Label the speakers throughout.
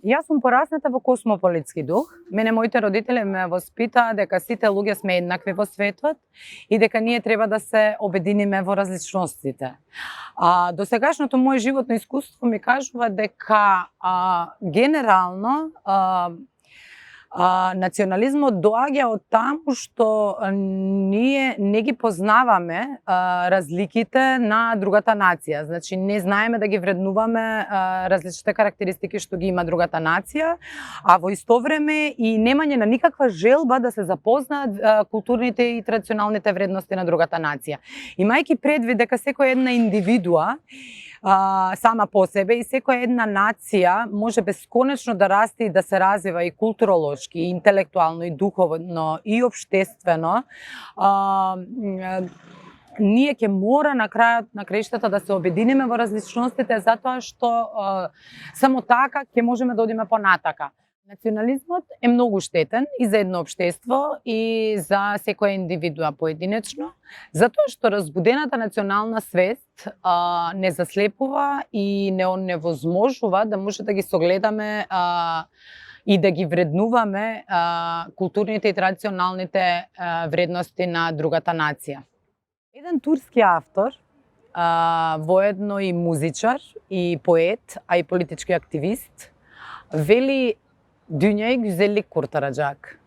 Speaker 1: Јас сум порасната во космополитски дух. Мене моите родители ме воспитаа дека сите луѓе сме еднакви во светот и дека ние треба да се обединиме во различностите. Досегашното моје животно искуство ми кажува дека генерално национализмот доаѓа од таму што ние не ги познаваме разликите на другата нација. Значи не знаеме да ги вреднуваме различните карактеристики што ги има другата нација, а во исто време и немање на никаква желба да се запознаат културните и традиционалните вредности на другата нација. Имајќи предвид дека секоја една индивидуа сама по себе и секоја една нација може бесконечно да расте и да се развива и културолошки, и интелектуално, и духовно, и општествено, ние ќе мора на крајот на краиштата да се обединиме во различностите затоа што само така ќе можеме да одиме понатака. Национализмот е многу штетен и за едно општество и за секоја индивидуа поединечно, затоа што разбудената национална свест не заслепува и не оневозможува да може да ги согледаме и да ги вреднуваме културните и традиционалните вредности на другата нација. Еден турски автор, воедно и музичар, и поет, а и политички активист, вели: "Dünyayı güzellik kurtaracak.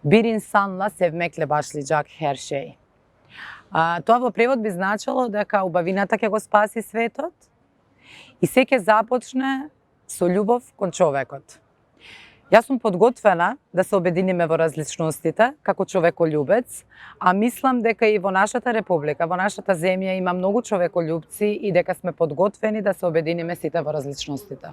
Speaker 1: Bir insanla sevmekle başlayacak her şey." Тоа во превод би значило дека убавината ќе го спаси светот и се ќе започне со љубов кон човекот. Јас сум подготвена да се обединиме во различностите како човеколюбец, а мислам дека и во нашата република, во нашата земја има многу човеколюбци и дека сме подготвени да се обединиме сите во различностите.